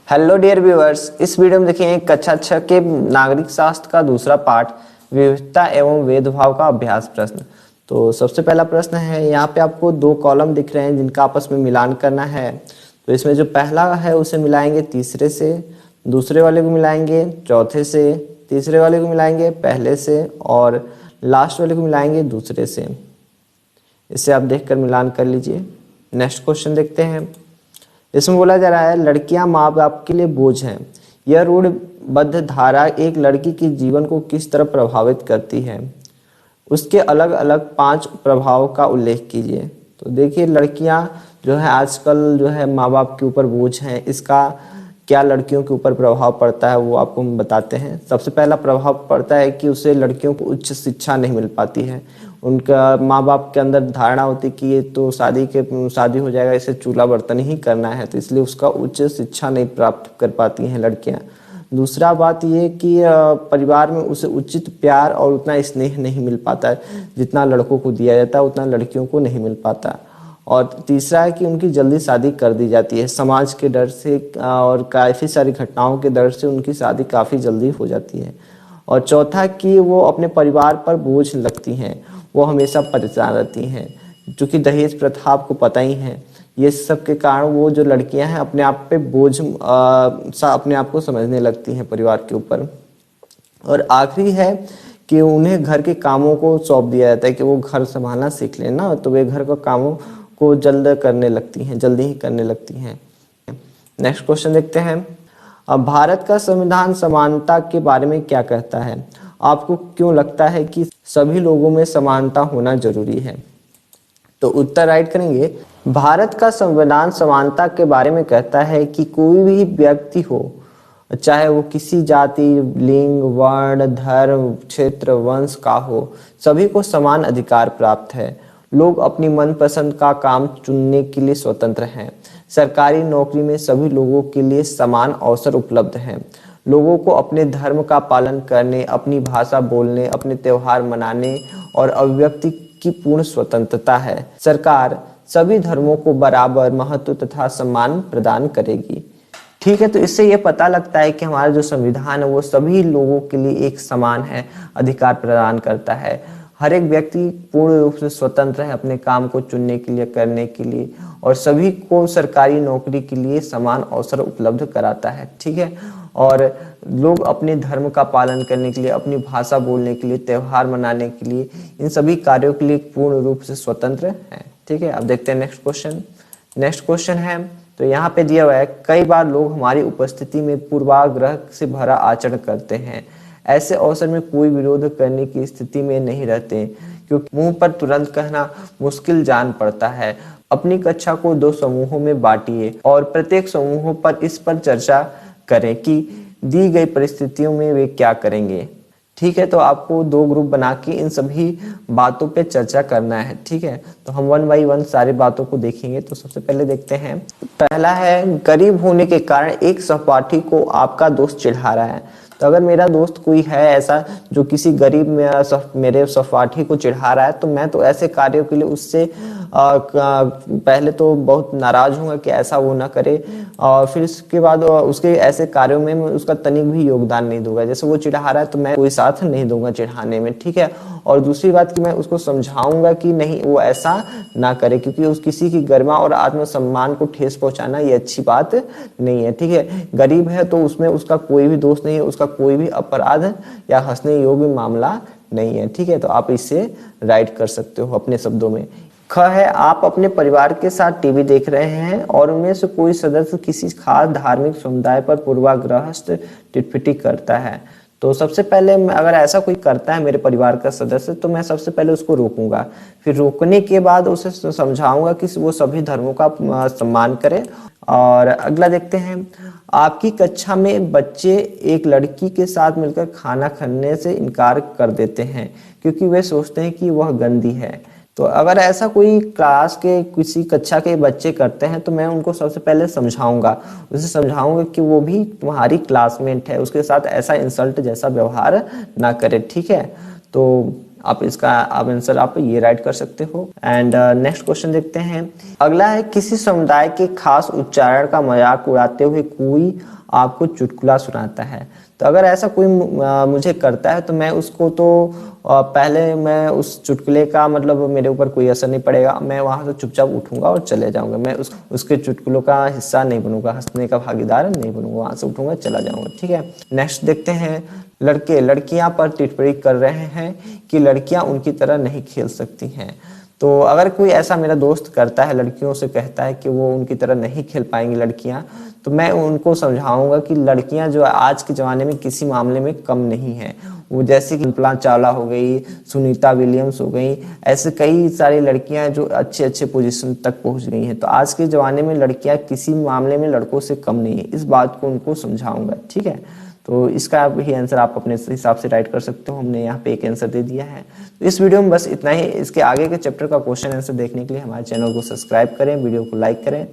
Hello dear viewers, इस video में देखिए कक्षा 6 के नागरिक शास्त्र का दूसरा पाठ विविधता एवं भेदभाव का अभ्यास प्रश्न। तो सबसे पहला प्रश्न है, यहाँ पे आपको दो कॉलम दिख रहे हैं जिनका आपस में मिलान करना है। तो इसमें जो पहला है उसे मिलाएंगे तीसरे से, दूसरे वाले को मिलाएंगे चौथे से, तीसरे वाले को मिलाएंगे पहले से और लास्ट वाले को मिलाएंगे दूसरे से। इसे आप देखकर मिलान कर लीजिए। नेक्स्ट क्वेश्चन देखते हैं। इसमें बोला जा रहा है लड़कियां माँ बाप के लिए बोझ हैं। यह रूढ़िबद्ध धारा एक लड़की के जीवन को किस तरह प्रभावित करती है? उसके अलग अलग 5 प्रभाव का उल्लेख कीजिए। तो देखिए, लड़कियां जो है आजकल जो है माँ बाप के ऊपर बोझ हैं। इसका क्या लड़कियों के ऊपर प्रभाव पड़ता है वो आपको हम बताते हैं। सबसे पहला प्रभाव पड़ता है कि उसे लड़कियों को उच्च शिक्षा नहीं मिल पाती है। उनका माँ बाप के अंदर धारणा होती है कि ये तो शादी हो जाएगा, इसे चूल्हा बर्तन ही करना है, तो इसलिए उसका उच्च शिक्षा नहीं प्राप्त कर पाती हैं लड़कियां। दूसरा बात ये कि परिवार में उसे उचित प्यार और उतना स्नेह नहीं मिल पाता है, जितना लड़कों को दिया जाता है उतना लड़कियों को नहीं मिल पाता। और तीसरा है कि उनकी जल्दी शादी कर दी जाती है, समाज के डर से और काफ़ी सारी घटनाओं के डर से उनकी शादी काफ़ी जल्दी हो जाती है। और चौथा कि वो अपने परिवार पर बोझ लगती हैं, वो हमेशा परेशान रहती हैं, क्योंकि दहेज प्रथा आपको पता ही है। ये सब के कारण वो जो लड़कियां हैं अपने आप पे बोझ सा अपने आप को समझने लगती हैं परिवार के ऊपर। और आखिरी है कि उन्हें घर के कामों को सौंप दिया जाता है कि वो घर संभालना सीख लें ना, तो वे घर का कामों को जल्दी ही करने लगती हैं। नेक्स्ट क्वेश्चन देखते हैं। अब भारत का संविधान समानता के बारे में क्या कहता है? आपको क्यों लगता है कि सभी लोगों में समानता होना जरूरी है? तो उत्तर राइट करेंगे। भारत का संविधान समानता के बारे में कहता है कि कोई भी व्यक्ति हो, चाहे वो किसी जाति, लिंग, वर्ण, धर्म, क्षेत्र, वंश का हो, सभी को समान अधिकार प्राप्त है। लोग अपनी मनपसंद का काम चुनने के लिए स्वतंत्र हैं। सरकारी नौकरी में सभी लोगों के लिए समान अवसर उपलब्ध हैं। लोगों को अपने धर्म का पालन करने, अपनी भाषा बोलने, अपने त्योहार मनाने और अभिव्यक्ति की पूर्ण स्वतंत्रता है। सरकार सभी धर्मों को बराबर महत्व तथा सम्मान प्रदान करेगी। ठीक है, तो इससे ये पता लगता है कि हमारा जो संविधान है वो सभी लोगों के लिए एक समान है, अधिकार प्रदान करता है। हर एक व्यक्ति पूर्ण रूप से स्वतंत्र है अपने काम को चुनने के लिए, करने के लिए, और सभी को सरकारी नौकरी के लिए समान अवसर उपलब्ध कराता है। ठीक है, और लोग अपने धर्म का पालन करने के लिए, अपनी भाषा बोलने के लिए, त्योहार मनाने के लिए, इन सभी कार्यों के लिए पूर्ण रूप से स्वतंत्र है। ठीक है, अब देखते हैं नेक्स्ट क्वेश्चन। नेक्स्ट क्वेश्चन है, तो यहाँ पे दिया हुआ है, कई बार लोग हमारी उपस्थिति में पूर्वाग्रह से भरा आचरण करते हैं। ऐसे अवसर में कोई विरोध करने की स्थिति में नहीं रहते, क्योंकि मुंह पर तुरंत कहना मुश्किल जान पड़ता है। अपनी कक्षा को 2 समूहों में बांटिए और प्रत्येक समूह पर इस पर चर्चा करें कि दी गई परिस्थितियों में वे क्या करेंगे। ठीक है, तो आपको 2 ग्रुप बना के इन सभी बातों पे चर्चा करना है। ठीक है, तो हम 1 बाई 1 सारी बातों को देखेंगे। तो सबसे पहले देखते हैं, पहला है, गरीब होने के कारण एक सहपाठी को आपका दोस्त चिढ़ा रहा है। तो अगर मेरा दोस्त कोई है ऐसा जो किसी गरीब मेरे सहपाठी को चिढ़ा रहा है, तो मैं तो ऐसे कार्यों के लिए उससे पहले तो बहुत नाराज हूँगा कि ऐसा वो ना करे, और फिर इसके बाद उसके ऐसे कार्यों में मैं उसका तनिक भी योगदान नहीं दूंगा। जैसे वो चिढ़ा रहा है तो मैं कोई साथ नहीं दूंगा चिढ़ाने में। ठीक है, और दूसरी बात कि मैं उसको समझाऊंगा कि नहीं, वो ऐसा ना करे, क्योंकि उस किसी की गरिमा और आत्मसम्मान को ठेस पहुंचाना ये अच्छी बात नहीं है। ठीक है, गरीब है तो उसमें उसका कोई भी दोष नहीं है, उसका कोई भी अपराध या हंसने योग्य मामला नहीं है। ठीक है, तो आप इसे राइट कर सकते हो अपने शब्दों में। ख है, आप अपने परिवार के साथ टीवी देख रहे हैं और उनमें से कोई सदस्य किसी खास धार्मिक समुदाय पर पूर्वाग्रस्त टिप्पणी करता है। तो सबसे पहले अगर ऐसा कोई करता है मेरे परिवार का सदस्य, तो मैं सबसे पहले उसको रोकूंगा। फिर रोकने के बाद उसे समझाऊंगा कि वो सभी धर्मों का सम्मान करे। और अगला देखते हैं, आपकी कक्षा में बच्चे एक लड़की के साथ मिलकर खाना खाने से इनकार कर देते हैं क्योंकि वे सोचते हैं कि वह गंदी है। तो अगर ऐसा कोई क्लास के किसी कक्षा के बच्चे करते हैं तो मैं उनको सबसे पहले समझाऊंगा, उसे समझाऊंगा कि वो भी तुम्हारी क्लासमेट है, उसके साथ ऐसा इंसल्ट जैसा व्यवहार ना करे। ठीक है, तो आप इसका आप आंसर आप ये राइट कर सकते हो। एंड नेक्स्ट क्वेश्चन देखते हैं। अगला है, किसी समुदाय के खास उच्चारण का मजाक उड़ाते हुए कोई आपको चुटकुला सुनाता है। तो अगर ऐसा कोई मुझे करता है तो मैं उसको तो पहले मैं उस चुटकुले का मतलब मेरे ऊपर कोई असर नहीं पड़ेगा, मैं वहां से चुपचाप उठूंगा और चले जाऊंगा। मैं उसके चुटकुलों का हिस्सा नहीं बनूंगा, हंसने का भागीदार नहीं बनूंगा, वहां से उठूंगा चला जाऊंगा। ठीक है, नेक्स्ट देखते हैं। लड़के लड़कियां पर टिप्पणी कर रहे हैं कि लड़कियां उनकी तरह नहीं खेल सकती हैं। तो अगर कोई ऐसा मेरा दोस्त करता है, लड़कियों से कहता है कि वो उनकी तरह नहीं खेल पाएंगी लड़कियां, तो मैं उनको समझाऊंगा कि लड़कियां जो आज के ज़माने में किसी मामले में कम नहीं है। वो जैसे कि कल्पना चावला हो गई, सुनीता विलियम्स हो गई, ऐसे कई सारी लड़कियां हैं जो अच्छे अच्छे पोजीशन तक पहुंच गई हैं। तो आज के ज़माने में लड़कियां किसी मामले में लड़कों से कम नहीं है, इस बात को उनको समझाऊंगा। ठीक है, तो इसका भी आंसर आप अपने हिसाब से राइट कर सकते हो। हमने यहाँ पे एक आंसर दे दिया है। तो इस वीडियो में बस इतना ही। इसके आगे के चैप्टर का क्वेश्चन आंसर देखने के लिए हमारे चैनल को सब्सक्राइब करें, वीडियो को लाइक करें।